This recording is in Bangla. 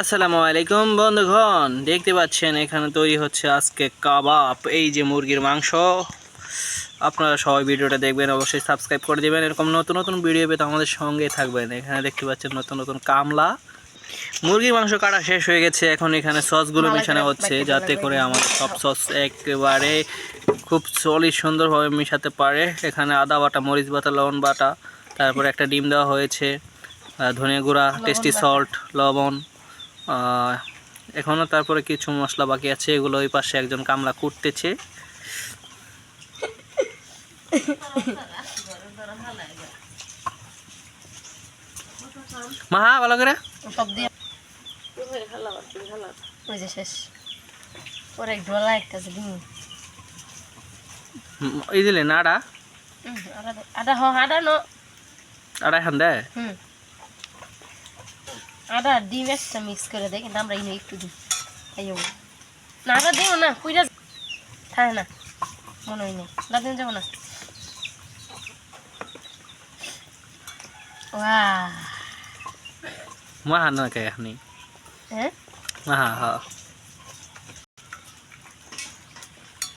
আসসালামু আলাইকুম বন্ধুগণ, দেখতে পাচ্ছেন এখানে তৈরি হচ্ছে আজকে কাবাব। এই যে মুরগির মাংস। আপনারা সবাই ভিডিওটা দেখবেন, অবশ্যই সাবস্ক্রাইব করে দেবেন। এরকম নতুন নতুন ভিডিও পেতে আমাদের সঙ্গে থাকবেন। এখানে দেখতে পাচ্ছেন নতুন নতুন কামলা। মুরগির মাংস কাটা শেষ হয়ে গেছে, এখন এখানে সসগুলো মেশানো হচ্ছে যাতে করে আমাদের সব সস একেবারে খুব সলিড সুন্দরভাবে মেশাতে পারে। এখানে আদা বাটা, মরিচ বাটা, লবণ বাটা, তারপরে একটা ডিম দেওয়া হয়েছে, ধনিয়া গুঁড়া, টেস্টি সল্ট, লবণ। এখনও তারপরে কিছু মশলা বাকি আছে, এগুলো ওই পাশে একজন কামলা কুটতেছে। মা ভালো করে সব দিয়ে ওই যে শেষ পরে ঢোলা একটা আছে ডিম এই দিলেন আড়া আদা আদা নো আড়া খান দেয়। আদা ডিম একটা মিক্স করে দেয়, কিন্তু আমরা এনে একটু দিই। আইও না, আদা দিও না, পুইরা থাকে না, মনে হয় না লাদিন যাবো না। মা হান না কে আপনি? হ্যাঁ হ্যাঁ হ্যাঁ